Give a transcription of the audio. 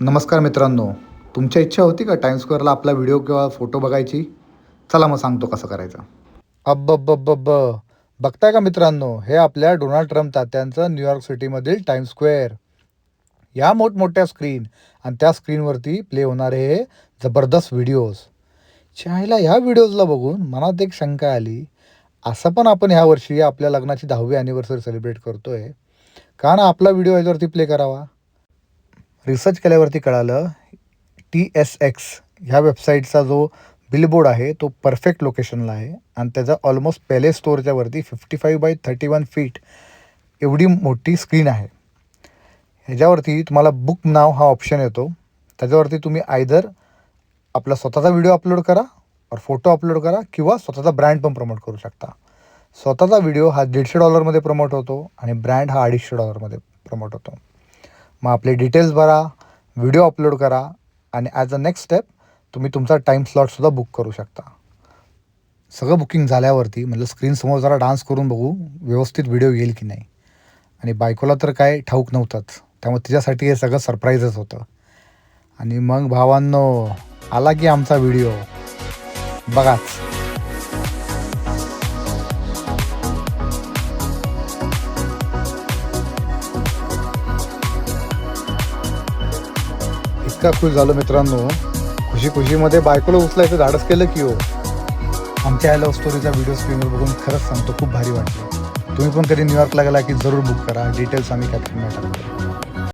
नमस्कार मित्रांनो. तुमच्या इच्छा होती का टाइम्स स्क्वेअरला आपला व्हिडिओ किंवा फोटो बघायची? चला मग सांगतो कसं करायचं. अब्बब्बब्बब्ब! बघताय का मित्रांनो, हे आपल्या डोनाल्ड ट्रम्प तात्यांचं न्यूयॉर्क सिटीमधील टाइम्स स्क्वेअर. या मोठमोठ्या स्क्रीन आणि त्या स्क्रीनवरती प्ले होणारे हे जबरदस्त व्हिडिओज. चायला ह्या व्हिडिओजला बघून मनात एक शंका आली, असं पण आपण ह्या वर्षी आपल्या लग्नाची 10वी ॲनिव्हर्सरी सेलिब्रेट करतोय, का ना आपला व्हिडिओ याच्यावरती प्ले करावा? रिसर्च केल्यावरती कळालं, TSX ह्या वेबसाईटचा जो बिलबोर्ड आहे तो परफेक्ट लोकेशनला आहे आणि त्याचा ऑलमोस्ट पॅलेस स्टोअरच्या वरती 55x31 फीट एवढी मोठी स्क्रीन आहे. ह्याच्यावरती तुम्हाला बुक नाव हा ऑप्शन येतो. त्याच्यावरती तुम्ही आयदर आपला स्वतःचा व्हिडिओ अपलोड करा और फोटो अपलोड करा किंवा स्वतःचा ब्रँड पण प्रमोट करू शकता. स्वतःचा व्हिडिओ हा $150 प्रमोट होतो आणि ब्रँड हा $250 प्रमोट होतो. मग आपले डिटेल्स भरा, व्हिडिओ अपलोड करा आणि ॲज अ नेक्स्ट स्टेप तुम्ही तुमचा टाईम स्लॉटसुद्धा बुक करू शकता. सगळं बुकिंग झाल्यावरती म्हटलं स्क्रीनसमोर जरा डान्स करून बघू व्यवस्थित व्हिडिओ येईल की नाही. आणि बायकोला तर काय ठाऊक नव्हतंच, त्यामुळे तिच्यासाठी हे सगळं सरप्राईजच होतं. आणि मग भावांनो, आला की आमचा व्हिडिओ बघाच. इतका खुश झालो मित्रांनो, खुशीमध्ये बायकोला उचलायचं धाडस केलं की हो. आमच्या या लव्ह स्टोरीचा व्हिडिओ स्क्रीनवर बघून खरंच सांगतो खूप भारी वाटलं. तुम्ही पण कधी न्यूयॉर्कला गेला की जरूर बुक करा. डिटेल्स आम्ही कॅप्शनमध्ये टाकतो.